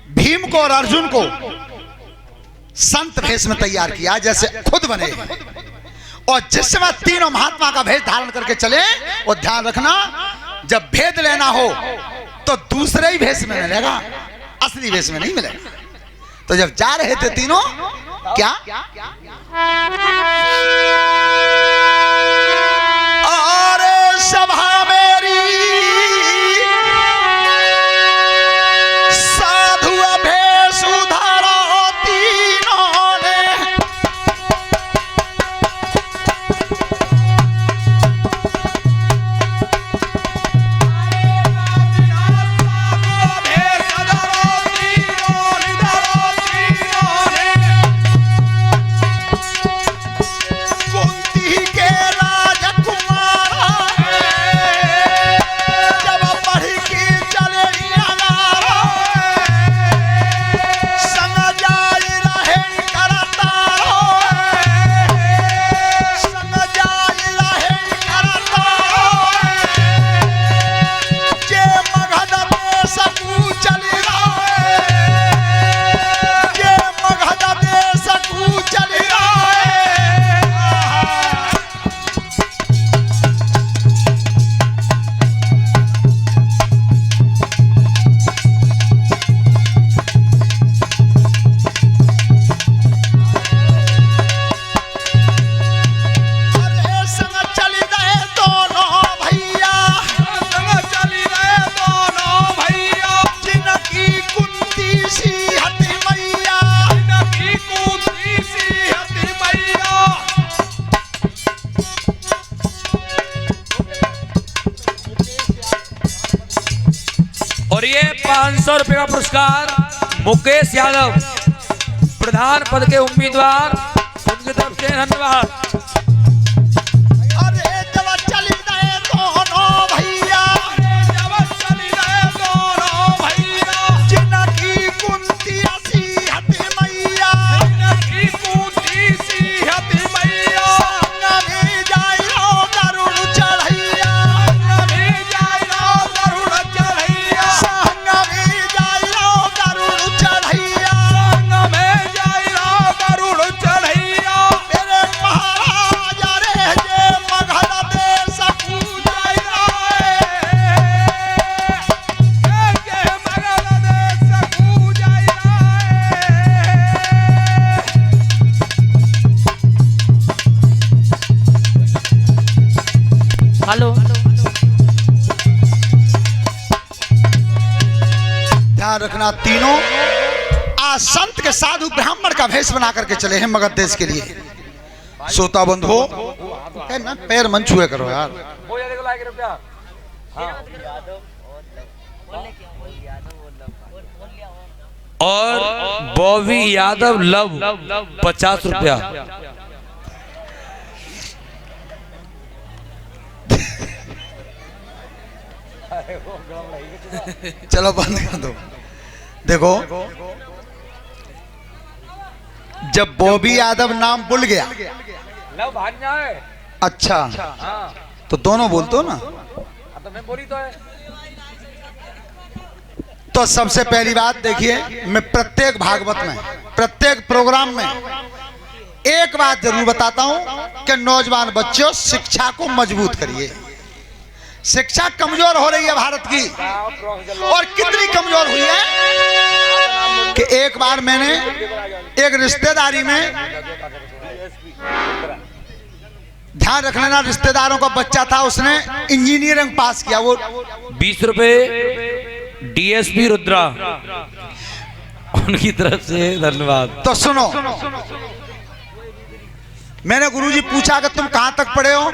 भीम को और अर्जुन को संत भेष में तैयार किया जैसे खुद बने। और जिस समय तीनों महात्मा का भेष धारण करके चले, और ध्यान रखना जब भेद लेना हो तो दूसरे ही भेष में मिलेगा, असली भेष में नहीं मिलेगा। तो जब जा रहे थे तीनों, क्या अरे सभा मेरी साधु भेष उधारा तीनों ने, कुंती के राजकुमारा जब बढ़ के चले अगारा, संग जाई रहे करतारो, संग जाई रहे करतारो, जे मगध देश कूचल रहे, जे मगध देश कूचल रहे। अरे संग चली रहे दोनों भैया, संग चली रहे दोनों भैया, जिनकी कुंती सी हती मैया, जिनकी कुंती सी हती मैया। और ये 500 रुपए का पुरस्कार मुकेश यादव, प्रधान पद के उम्मीदवार, उनकी तरफ से धन्यवाद। अरे जब चली रहे दोनों भैया, जब चली रहे दोनों भैया, जिनकी कुंती सी हती मैया, जिनकी कुंती सी हती मैया, संग में जाइयो गरुड़ चढ़ैया, संग में जाइयो गरुड़ चढ़ैया, संग में जाइयो गरुड़ चढ़ैया, संग में जाइयो गरुड़ चढ़ैया। मेरे महाराज रे जे मगध देश कूचल रहे, जे मगध देश कूचल रहे। हेलो, ध्यान रखना, तीनों आज संत के साधु ब्राह्मण का भेष बना करके चले हैं मगध देश के लिए। श्रोता बंधु, ना पैर मन छुए करो यार। और बॉबी यादव लव 50 रुपया। चलो बंद कर दो। देखो, जब बॉबी यादव नाम भूल गया, लव भान्या है। अच्छा, हाँ, तो दोनों बोलते हो ना। तो मैं बोली तो है। तो सबसे पहली बात देखिए, मैं प्रत्येक भागवत में, प्रत्येक प्रोग्राम में एक बात जरूर बताता हूं कि नौजवान बच्चों, शिक्षा को मजबूत करिए। शिक्षा कमजोर हो रही है भारत की, और कितनी कमजोर हुई है कि एक बार मैंने एक रिश्तेदारी में, ध्यान रख लेना, रिश्तेदारों का बच्चा था, उसने इंजीनियरिंग पास किया। वो 20 रुपए डीएसपी रुद्रा, उनकी तरफ से धन्यवाद। तो सुनो, मैंने गुरुजी पूछा कि तुम कहां तक पढ़े हो?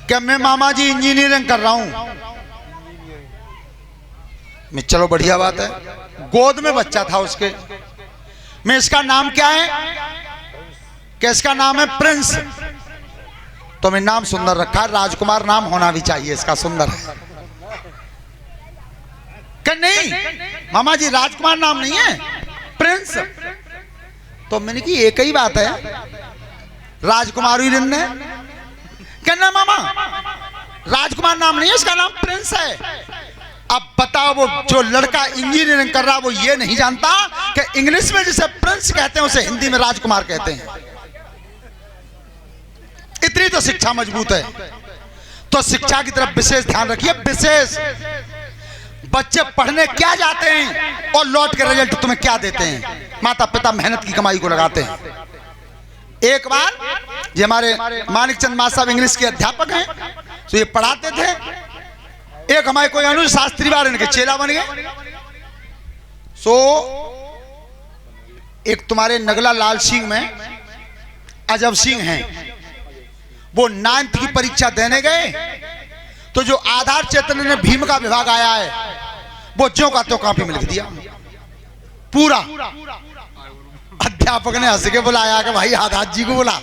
क्या मैं मामा जी इंजीनियरिंग कर रहा हूं। मैं चलो बढ़िया बात है। गोद में बच्चा था उसके। मैं इसका नाम क्या है? क्या इसका नाम है प्रिंस। तो मैं नाम सुंदर रखा, राजकुमार नाम होना भी चाहिए इसका, सुंदर है। क्या नहीं मामा जी, राजकुमार नाम नहीं है, प्रिंस। तो मैंने की एक ही बात है, राजकुमार ही रिंद है। कहना मामा राजकुमार नाम नहीं है, इसका नाम प्रिंस है। अब बताओ, वो जो लड़का इंजीनियरिंग कर रहा वो ये नहीं जानता कि इंग्लिश में जिसे प्रिंस कहते हैं उसे हिंदी में राजकुमार कहते हैं। इतनी तो शिक्षा मजबूत है। तो शिक्षा की तरफ विशेष ध्यान रखिए। विशेष बच्चे पढ़ने क्या जाते हैं और लौट के रिजल्ट तुम्हें क्या देते हैं। माता पिता मेहनत की कमाई को लगाते हैं। एक बार ये हमारे मानिक चंद मास्टर साहब इंग्लिश के अध्यापक हैं, तो ये पढ़ाते थे। एक हमारे कोई अनुज शास्त्री बार इनके चेला बन गए। सो एक तुम्हारे नगला लाल सिंह में अजब सिंह हैं, वो 9th की परीक्षा देने गए, तो जो आधार चैतन्य ने भीम का विभाग आया है वो ज्यों का त्यों कॉपी में लिख दिया पूरा। अध्यापक ने हंस के बुलाया कि भाई आधार जी को बुला।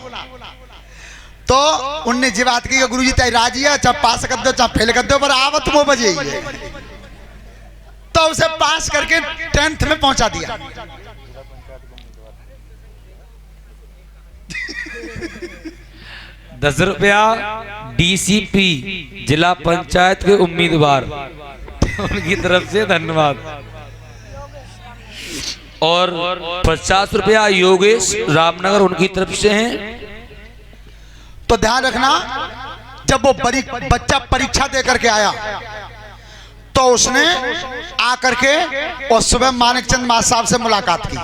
तो उनने जी बात की गुरु जी तय राजी है, चाहे पास कर दो चाहे फेल कर दो, पर आवत वो बजे ही है। तो उसे पास करके 10th में पहुंचा दिया। ₹10 DCP जिला पंचायत के उम्मीदवार उनकी तरफ से धन्यवाद। और ₹50 योगेश रामनगर उनकी तरफ से हैं। तो ध्यान रखना, जब वो बच्चा परीक्षा दे करके आया तो उसने आकर के और सुबह मानिकचंद मास्टर साहब से मुलाकात की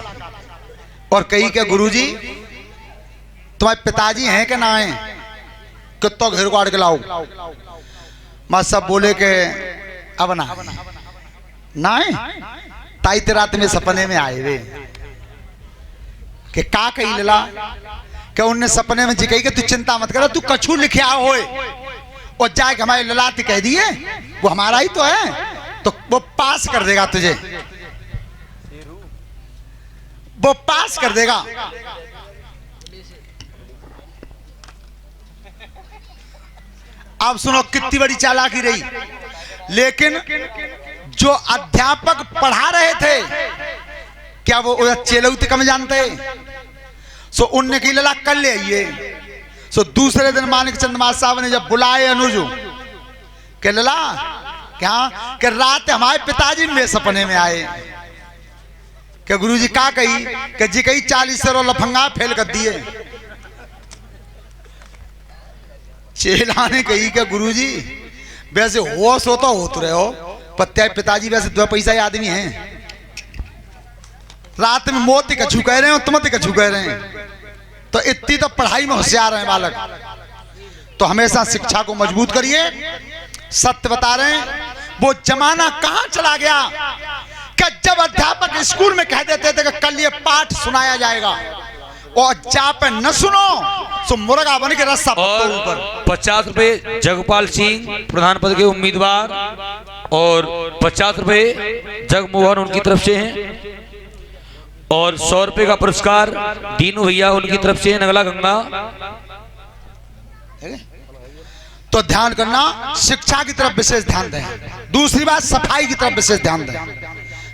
और कही कि गुरुजी तुम्हारे पिताजी हैं कि ना हैं, कितो घेर काट के लाओ। मास्टर साहब बोले कि अब ना है ताई ते रात में सपने में आए वे कि का कही लला कि उनने सपने में जी कही कि तू चिंता मत कर, तू कछू लिखे आओ होए और जाके हमारे ललाट कह दिए वो हमारा ही तो है, तो वो पास कर देगा तुझे, वो पास कर देगा। अब सुनो कितनी बड़ी चालाकी रही। लेकिन जो अध्यापक पढ़ा रहे थे क्या वो चेलौती कम जानते? सो उनने की लला कर ले आइए। सो दूसरे दिन मानिक चंद मास्टर साहब ने जब बुलाए अनुजू के लला क्या कि रात हमारे पिताजी मेरे सपने में आए कि गुरुजी का कही कि जी कही 40 से लफंगा फेल कर दिए। चेला ने कही कि गुरुजी वैसे होश होता होते रहे हो, पत्ते पिताजी वैसे 2 पैसा ही आदमी हैं, रात में मोती कछू कह रहे हो तुम कछू कह रहे हैं। तो इतनी तो पढ़ाई में होशियार हैं बालक। तो हमेशा शिक्षा को मजबूत करिए। सत्य बता रहे हैं, वो जमाना कहां चला गया कि जब अध्यापक स्कूल में कह देते थे कि कल ये पाठ सुनाया जाएगा और जा पे न सुनो तो मुर्गा बन के रस्सा ऊपर। ₹50 जगपाल सिंह प्रधान पद के उम्मीदवार और ₹50 जगमोहन उनकी तरफ से हैं। और ₹100 का पुरस्कार दीनू भैया उनकी तरफ से नगला गंगा। तो ध्यान करना, शिक्षा की तरफ विशेष ध्यान दें। दूसरी बात, सफाई की तरफ विशेष ध्यान दें।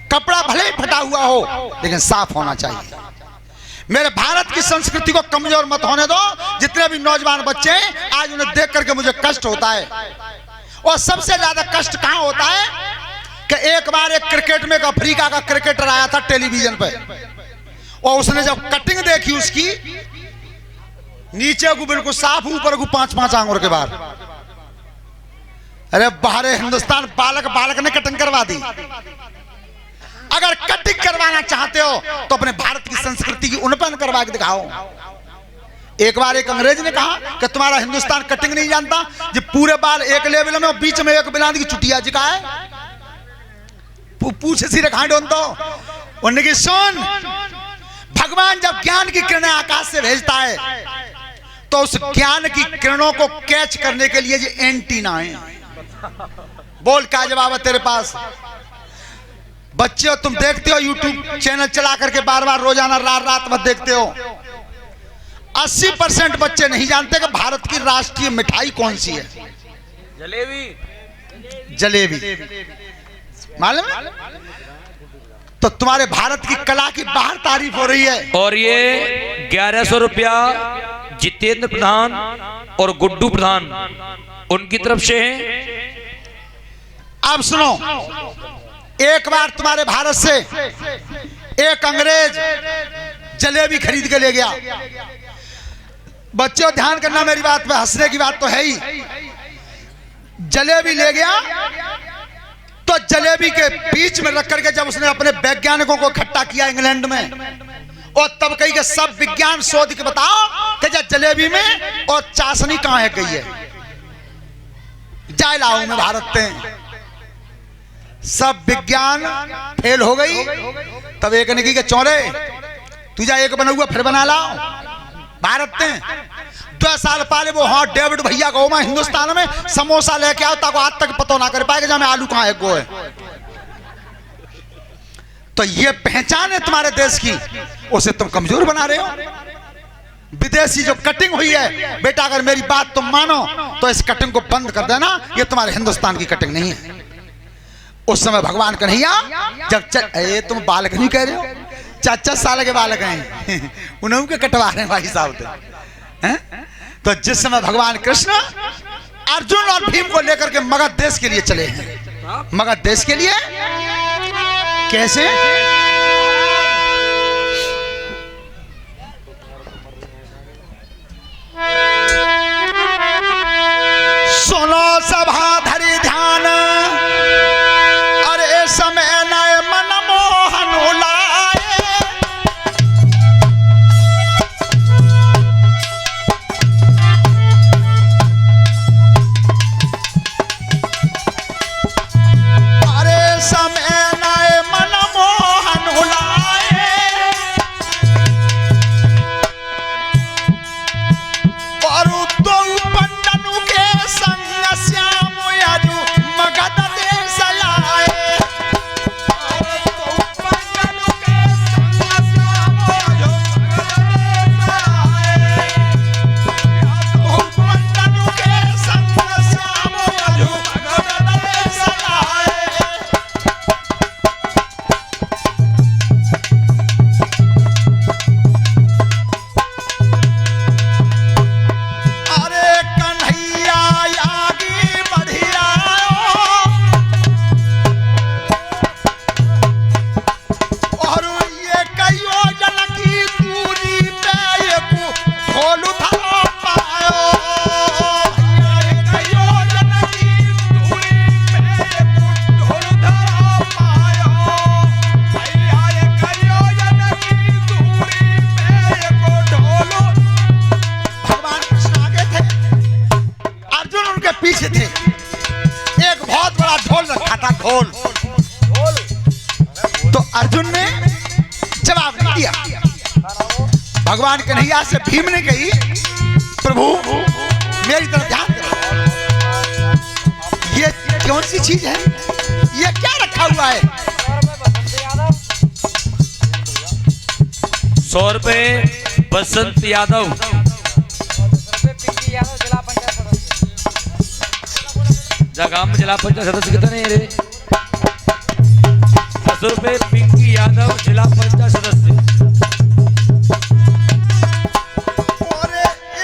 कपड़ा भले ही फटा हुआ हो लेकिन साफ होना चाहिए। मेरे भारत की संस्कृति को कमजोर मत होने दो। जितने भी नौजवान बच्चे हैं आज उन्हें देख करके मुझे कष्ट होता है। और सबसे ज्यादा कष्ट कहां होता है कि एक बार एक क्रिकेट में एक अफ्रीका का क्रिकेटर आया था टेलीविजन पे, और उसने जब कटिंग देखी उसकी, नीचे को बिल्कुल साफ, ऊपर को 5-5 आंगुर के बाहर। अरे बाहर हिंदुस्तान बालक ने कटिंग करवा दी। अगर कटिंग करवाना चाहते हो तो अपने भारत की संस्कृति की उन्नपन करवा के दिखाओ। एक बार एक अंग्रेज ने कहा कि तुम्हारा हिंदुस्तान कटिंग नहीं जानता, जो पूरे बाल एक लेवल में और बीच में एक बिलांद की चुटिया जिका है, पूछ सी रखा तो उन्होंने की सुन, भगवान जब ज्ञान की किरणें आकाश से भेजता है तो उस ज्ञान की किरणों को कैच करने के लिए ये एंटीना है। बोल क्या जवाब है तेरे पास? बच्चे हो, तुम देखते हो यूट्यूब चैनल चला करके बार रोजाना रात मत देखते हो। 80% बच्चे नहीं जानते कि भारत की राष्ट्रीय मिठाई कौन सी है। जलेबी मालूम है? तो तुम्हारे भारत की कला की बाहर तारीफ हो रही है। और ये ₹1100 जितेंद्र प्रधान और गुड्डू प्रधान उनकी तरफ से हैं। अब सुनो, एक बार तुम्हारे भारत से एक अंग्रेज जलेबी खरीद के ले गया। बच्चों ध्यान करना मेरी बात पे, हंसने की बात तो है ही। जलेबी ले गया तो जलेबी के बीच में रख करके जब उसने अपने वैज्ञानिकों को इकट्ठा किया इंग्लैंड में, और तब कही कि सब विज्ञान शोध के बताओ कि जलेबी में और चाशनी कहां है गई है, जाए लाओ में भारत में। सब विज्ञान फेल हो गई। तब एक ने की कि चौरे तू जा एक बना हुआ फिर बना लाओ। भारत में 2 साल पहले वो हाँ डेविड भैया को मैं हिंदुस्तान में समोसा लेके आओ ताको आज तक पता ना कर पाएगा जहाँ में आलू कहाँ है गो है। तो ये पहचान है तुम्हारे देश की, उसे तुम कमजोर बना रहे हो। विदेशी जो कटिंग हुई है बेटा, अगर मेरी बात तुम मानो तो इस कटिंग को बंद कर देना, ये तुम्हारे हिंदुस्तान की कटिंग नहीं है। उस समय भगवान कन्हैया जब ये तुम बालक नहीं कह रहे हो, 4-4 साल के बालक हैं उन्होंने के कटवा रहे हैं भाई साहब। तो जिस समय भगवान कृष्ण अर्जुन और भीम को लेकर के मगध देश के लिए चले हैं, मगध देश के लिए कैसे? सुनो सभा धरी ध्यान, अरे समय नए मन मोहन लाए। अरे समय नए मन मोहन लाए, और दो पंडनु के संग श्याम यजु मगध देश आए। दो पंडनु के संग श्याम यजु मगध देश आए। दो पंडनु के संग श्याम यजु मगध देश आए। अरे कन्हैया आगे बढ़िया, और ये कईयों जन की दूरी पे एक ढोल उठा पायो। ये कईयों जन की दूरी पे एक ढोल उठा पायो। भैया ये कईयों जन की दूरी पे एक ढोल। भगवान कृष्ण आगे थे, अर्जुन उनके पीछे थे। एक बहुत बड़ा ढोल रखा था, ढोल। तो अर्जुन ने जवाब नहीं दिया। भगवान कन्हैया से भीम ने कही, प्रभु मेरी तरफ ध्यान करो, ये कौन सी चीज है, ये क्या रखा हुआ है? 100 रुपए बसंत यादव, जगह में जिला पंचायत सदस्य कितने रे? 10 रुपए पिंकी यादव जिला पंचायत सदस्य। और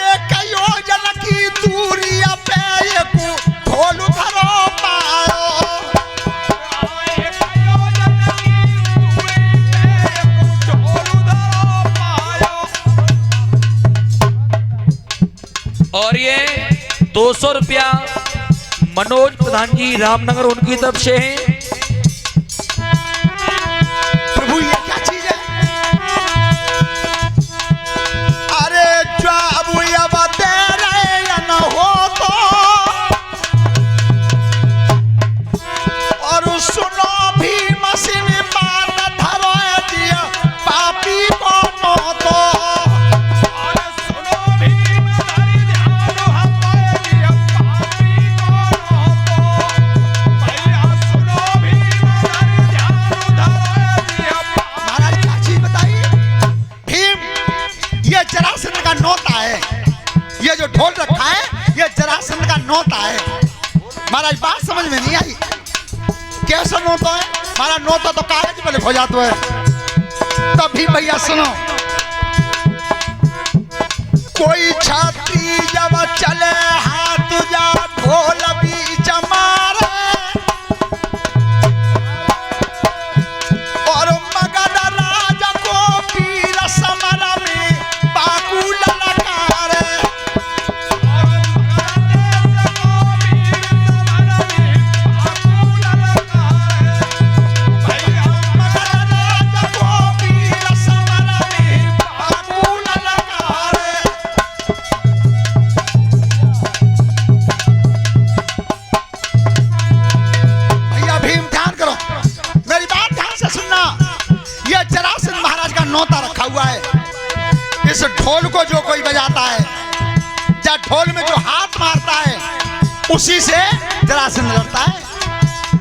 एक योजना की दूरी पे एक ढोल धरो पायो। एक योजना की दूरी पे एक ढोल धरो पायो। और ये 200 रुपया मनोज प्रधान जी रामनगर उनकी तरफ से है। प्रभु ये क्या चीज है? अरे जब अब तेरे न हो तो, और सुनो भी मशीन बात धरो दिया पापी को नो तो। अरे सुनो भी धरी ध्यान हम दिया पापी को नो तो। भैया सुनो भी धरी ध्यान धरो दिया। महाराज क्या चीज बताइए? भीम ये जरासंध का नौता है, ये जो ढोल रखा है ये जरासंध का नौता है। महाराज बात समझ में नहीं आई, कैसा नौता है? हमारा नौता तो कागज पे हो जाता है। तब भी भैया सुनो, कोई छाती जब चले हाथ जा ढोल बीच मारे। नौता रखा हुआ है। इस ढोल को जो कोई बजाता है या ढोल में जो हाथ मारता है उसी से जरासंध लड़ता है,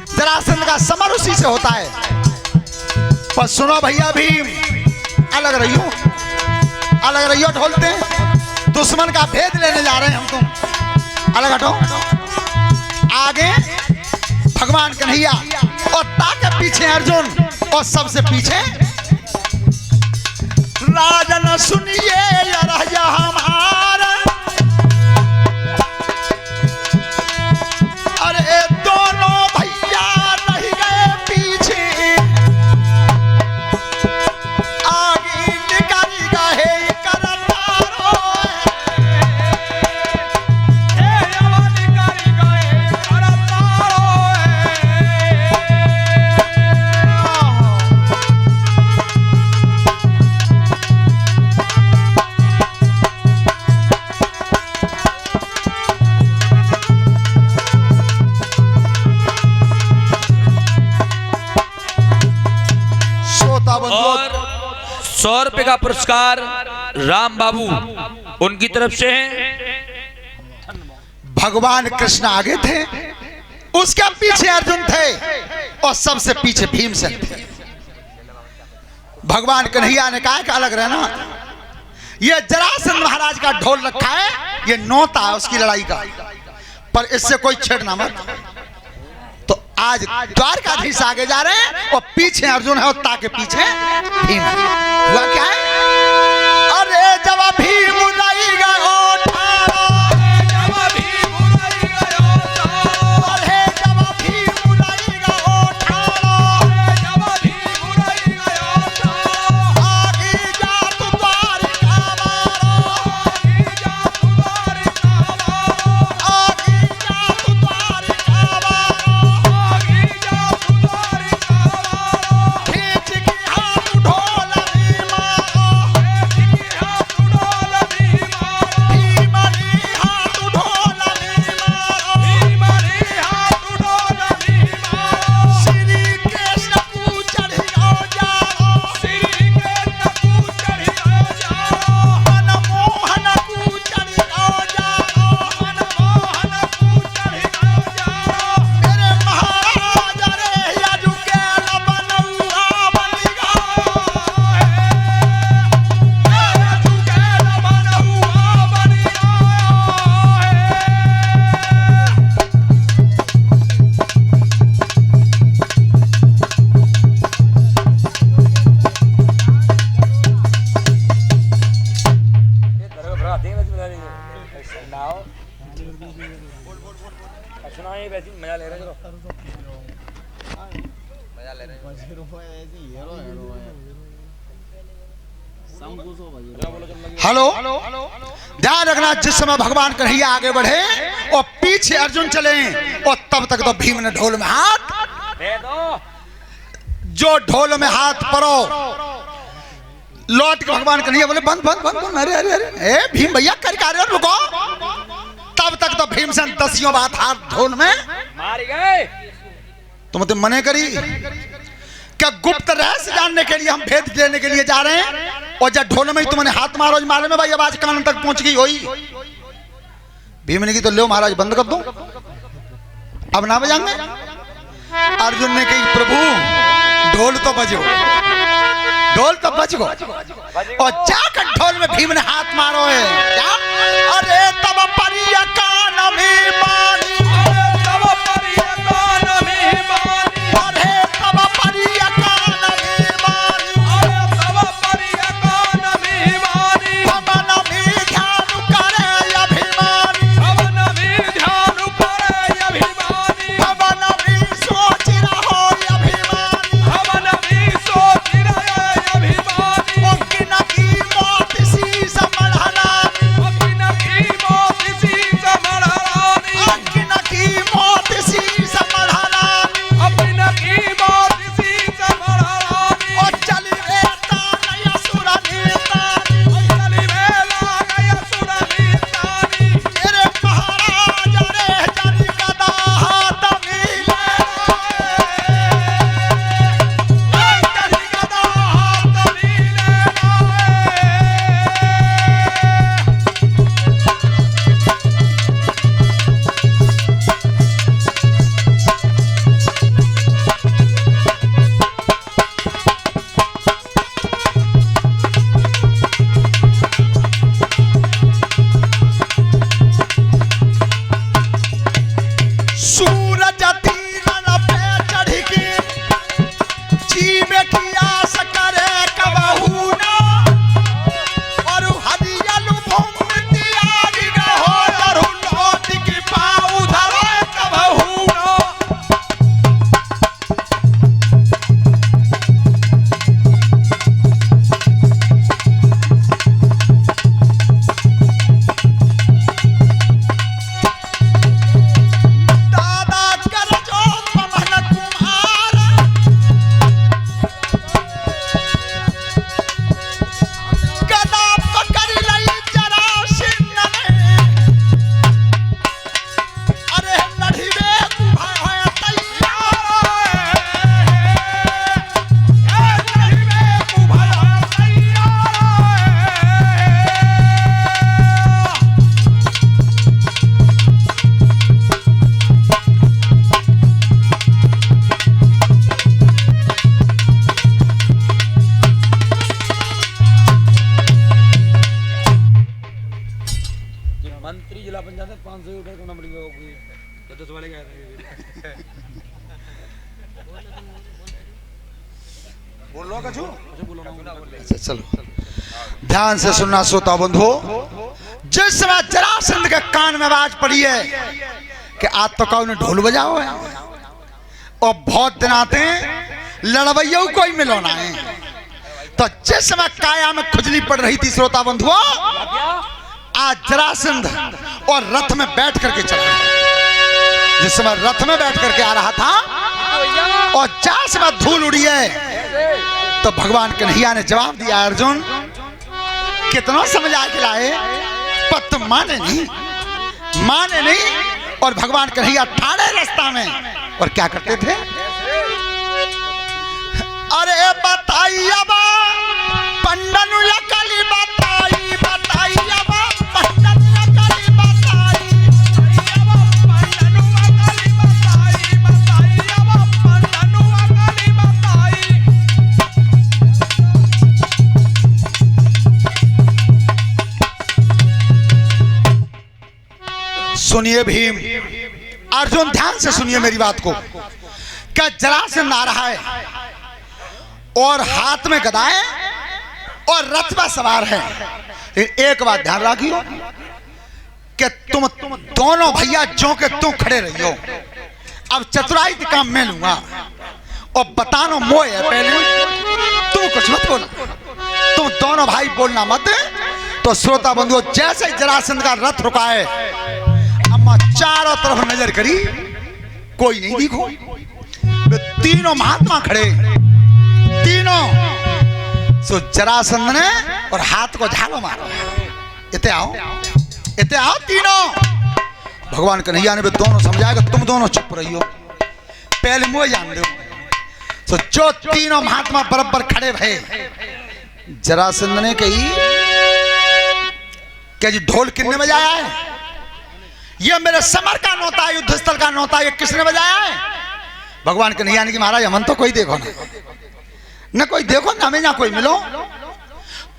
जरासंध का समर उसी से होता है। पर सुनो भैया भीम, अलग रहियो ढोलते, दुश्मन का भेद लेने जा रहे हैं हम, तुम अलग हटो। आगे भगवान कन्हैया और ताके पीछे अर्जुन और सबसे पीछे राजन सुनिए राजा हमारा, अरे दोनों भैया रह गए पीछे, आगे निकल गए करतारो, और 100 रुपए का पुरस्कार राम बाबू उनकी तरफ से है। भगवान कृष्ण आगे थे, उसके पीछे अर्जुन थे और सबसे पीछे भीमसेन थे। भगवान कन्हैया ने कहा कि अलग रहना, ये जरासंध महाराज का ढोल रखा है, ये नौता है उसकी लड़ाई का, पर इससे कोई छेड़ना मत। तो आज द्वारकाधीश आगे जा रहे हैं और पीछे अर्जुन है और ताके पीछे भीम है। हुआ क्या है? अरे जब भीम नहीं गयो हेलो, ध्यान रखना, जिस समय भगवान कन्हैया आगे बढ़े और पीछे अर्जुन चले और तब तक तो भीम ने ढोल में हाथ दे दो। जो ढोल में हाथ परो लौट के भगवान कन्हैया बोले बंद बंद बंद, अरे अरे अरे ए भीम भैया कर क्या रहे हो, रुको। तब तक तो भीमसेन 10 बात हाथ ढोल में मार गए। तुम तो मने करी क्या गुप्त रहस्य जानने के लिए हम भेद लेने के लिए जा रहे हैं और जब ढोल में ही तुमने हाथ मारो मारे में भाई आवाज कान तक पहुंच गई होई। भीम ने की तो लो महाराज बंद कर दो, अब ना बजाएंगे। अर्जुन ने कही प्रभु ढोल तो बजो, ढोल तो बज गो, और जाकर ढोल में भीम ने हाथ मारो है क्या? अरे तब परिया कान में मानी, तब परिया कान में मानी, अरे तब परिया कान में मानी, अरे तब परिया कान में मानी, भवन में ध्यान करे अभिमानी, भवन में ध्यान करे अभिमानी, भवन में सोच रहो अभिमानी, भवन में सोच रहे अभिमानी, ओकिन की मौत सी समढ़ानी, ओकिन की मौत सी समढ़ानी, ओकिन पियास करे कबहू ना और हरियल भूमि आदि हो धरु नोट की पाऊ धरे कबहू ना। मंत्री जिला पंचायत 500 रुपए का नंबर लिया 10 वाले गए थे बोल लो कछु अच्छा चलो ध्यान से सुनना श्रोता बंधु। जिस समय जरासंध के कान में आवाज पड़ी है कि आज तो कौन ढोल बजाओ है और बहुत दिन आते हैं लड़वैया कोई मिलोना है। तो जिस समय काया में खुजली पड़ रही थी श्रोता बंधुओं, आज जरासंध और रथ में बैठ करके चला। जिस समय रथ में बैठ करके आ रहा था और जहां समय धूल उड़ी है तो भगवान कन्हैया ने जवाब दिया, अर्जुन कितना समझा के लाए पर तुम माने नहीं। और भगवान कन्हैया ठाड़े रास्ता में और क्या करते थे, अरे बताइए बा पंडन लकली बताई बताइए बा पंडन लकली बताई पंडन लकली बताई बताइए बा पंडन लकली बताई। सुनिए भीम, अर्जुन ध्यान से सुनिए मेरी बात को। क्या जरासंध आ रहा है और हाथ में गदा है और रथ पर सवार है। एक बात ध्यान रखियो कि तुम दोनों भैया जो के तुम खड़े रहियो। अब चतुराई का काम मैं लूंगा और बतानो मोह है, पहले तुम कुछ मत बोलो, तुम दोनों भाई बोलना मत। तो श्रोता बंधुओं, जैसे जरासंध का रथ रुका है, अम्मा चारों तरफ नजर करी, कोई नहीं दिखो। तीनों महात्मा खड़े, तीनों। सो जरासंध ने और हाथ को झालो मारो, इते आओ तीनों। भगवान कन्हैया ने भी दोनों समझाएगा, तुम दोनों चुप रहियो, पहले मुझे जान दो। सो जो तीनों महात्मा बराबर खड़े भये, जरासंध ने कही क्या जी ढोल किसने बजाया है? ये मेरे समर का नौता है, युद्ध स्थल का नौता, ये किसने बजाया है? भगवान कन्हैया ने कि महाराज हमन तो कोई देखो ना कोई देखो ना, हमें ना कोई मिलो।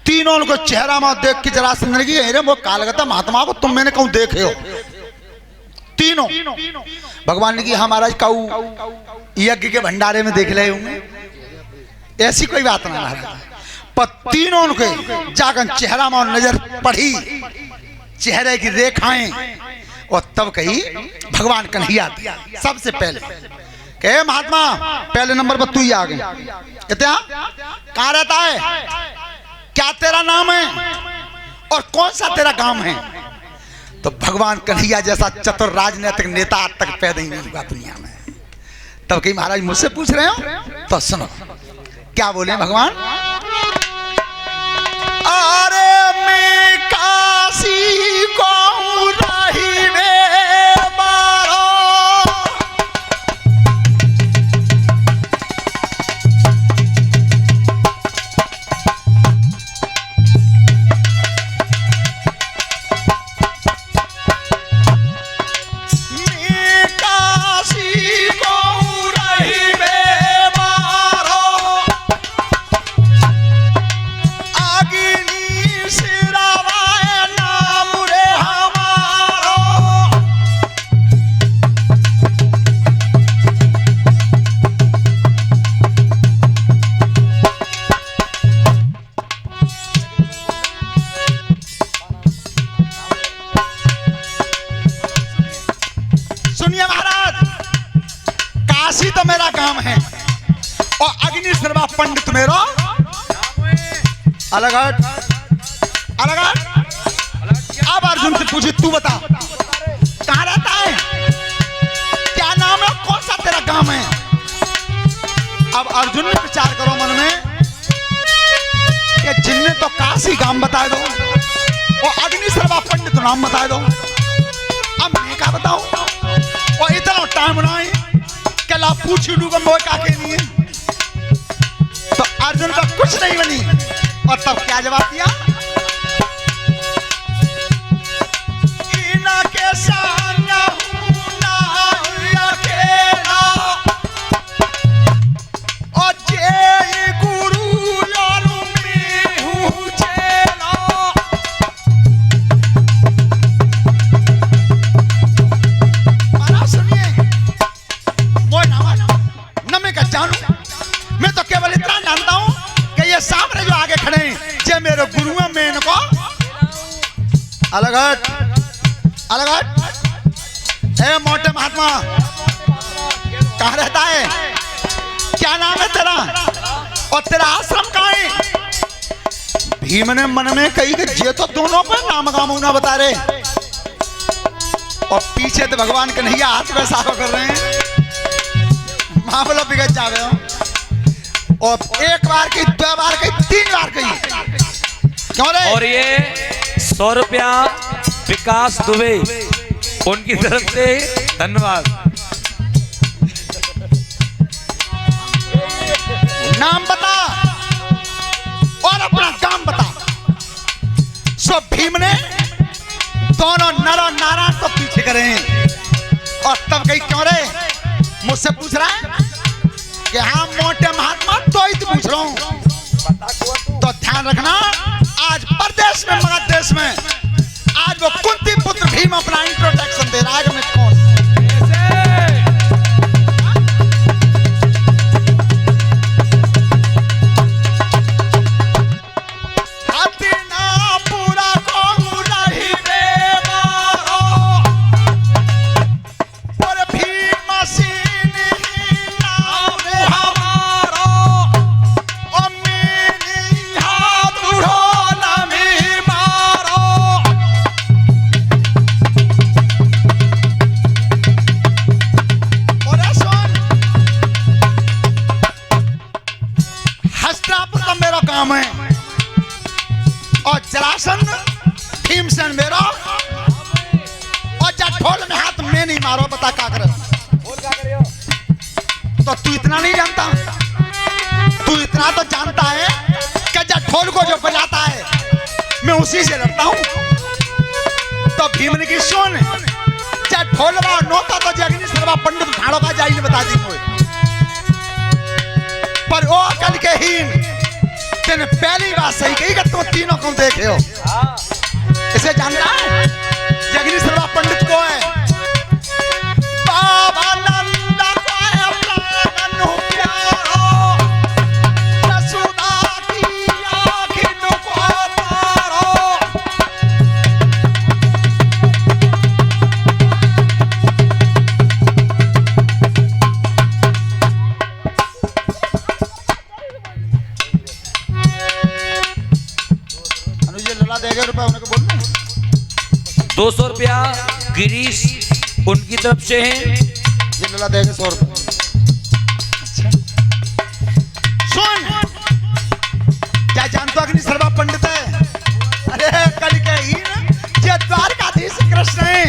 तीनों को चेहरा में देख के जरासंध ने की वो कालगता महात्मा को तुम मैंने कहूं देखे हो तीनों। भगवान ने की हाँ महाराज कहूं यज्ञ के भंडारे में देख रहे होंगे, ऐसी कोई बात ना महाराज। पर तीनों के जाकर चेहरा में नजर पड़ी, चेहरे की रेखाएं, और तब कही भगवान कन्हैया सबसे पहले कहे महात्मा पहले नंबर पर तू ही आ गया, इतना कहाँ रहता है, क्या तेरा नाम है और कौन सा तेरा काम है? तो भगवान कन्हैया जैसा चतुर राजनीतिक नेता आज तक पैदा ही नहीं हुआ दुनिया में। तब कही महाराज मुझसे पूछ रहे हो तो सुनो क्या बोले भगवान। अरे मैं काशी को रही में मारो, मैं काशी को रही में मारो, आगिनी सिरावाए नाम रे सर्वा पंडित मेरो अलग हट, अलग हट। अब अर्जुन से पूछे, तू बता कहाँ रहता है, क्या नाम है, कौन सा तेरा काम है। अब अर्जुन ने विचार करो मन में कि जिनने तो काशी गांव बता दो और अग्नि सर्वा पंडित नाम बता दो, अब मैं क्या बताऊं। और इतना टाइम नहीं कि ला पूछ लूंगा मोह का के लिए। तो अर्जुन का कुछ नहीं बनी और तब क्या जवाब दिया, इना के संग हूं ना अकेला और जे गुरु और मैं हूं चेला। महाराज सुनिए, मोह ना मैं क्या जानू, मैं तो केवल इतना जानता हूं कि ये सामने जो आगे खड़े हैं ये मेरे गुरु हैं, मैं इनको अलग हट, अलग हट। ए मोटे महात्मा कहाँ रहता है, क्या नाम है तेरा और तेरा आश्रम कहाँ है। भीम ने मन में कही कि ये तो दोनों पे नाम गामूना बता रहे और पीछे तो भगवान कन्हैया हाथ में साफ कर रहे हैं। मामला बिगड़ जावे हो और एक बार की, दो बार की, तीन बार की, क्यों रे। और ये 100 रुपया विकास दुबे उनकी तरफ से धन्यवाद। नाम बता और अपना काम बता। सो भीम ने दोनों नर और नारायण को पीछे करे और तब कही, क्यों रे मुझसे पूछ रहा है कि हाँ मोटे महात्मा, तो ही तो पूछ रहा हूं। तो ध्यान रखना, आज परदेश में मगध देश में आज वो कुंती पुत्र भीम अपना इंट्रोडक्शन दे रहा है कि मैं कौन। और जरासन भीमसेन मेरो और जा ढोल में हाथ में नहीं मारो, बता क्या करे। तो तू इतना नहीं जानता, तू इतना तो जानता है कि जा ढोल को जो बजाता है मैं उसी से लड़ता हूं। तो भीम ने की सुन, जा ढोल बा नोता तो जगनी सर्वा पंडित ठाड़ो का जाइए बता दी मुझे। पर ओ अकल के हीन तेने पहली बात सही कही कि तुम तीनों को देखे हो। इसे जानता है जगनी सर्वा पंडित को है, बाबा नंदा को है प्राणनु प्यारो, यशोदा की आँखिन को तारो। देगा रुपया उन्हें को बोलना। 200 रुपया गिरीश उनकी तरफ से है, ये लला देगा 100 रुपया। सुन, क्या जानता अग्नि सर्वा पंडित है? अरे कल के ही ये द्वारकाधीश कृष्ण है,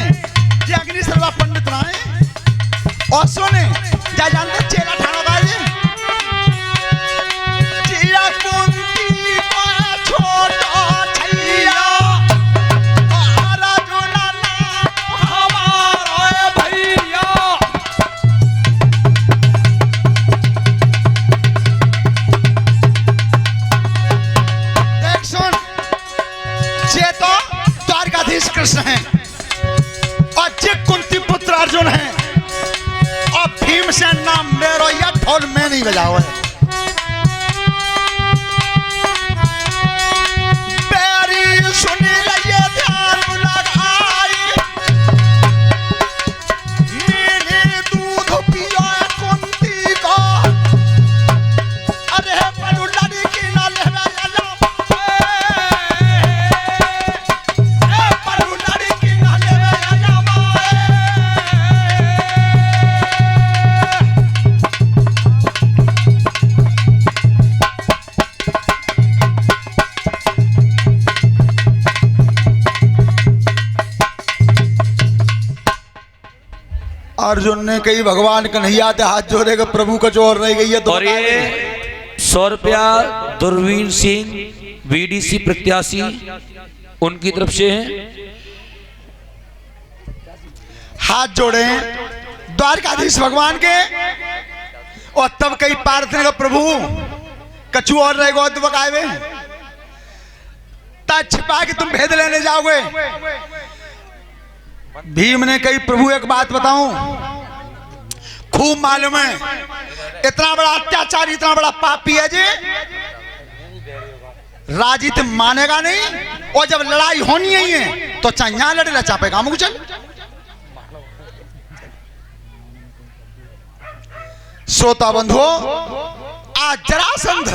ये अग्नि सर्वा पंडित ना है। और सुन, क्या जानता चेला ठाणो का है, जिया कुंती को छोटा कृष्ण हैं और जे कुंती पुत्र अर्जुन हैं और भीमसेन नाम मेरो या ढोल में नहीं बजाओ है। मेरी सुनी लइए ध्यान लगाई, मैंने दूध पिया कुंती को, अर्जुन ने कही भगवान कन्हैया ते हाथ जोड़ेगा, प्रभु का जोर रह गई है तो और ये 100 रुपया दुर्वीन सिंह बीडीसी प्रत्याशी उनकी तरफ से है। हाथ जोड़े द्वारकाधीश भगवान के, और तब कई प्रार्थना का प्रभु कछु और रहेगा तो बकाए ता छिपा के तुम भेद लेने जाओगे। भीम ने कही प्रभु एक बात बताऊं, खूब मालूम है इतना बड़ा अत्याचारी, इतना बड़ा पापी है जी, राजी तुम मानेगा नहीं, और जब लड़ाई होनी है तो चाहे यहां लड़े ना चापे काम चल। श्रोता बंधुओं, आज जरासंध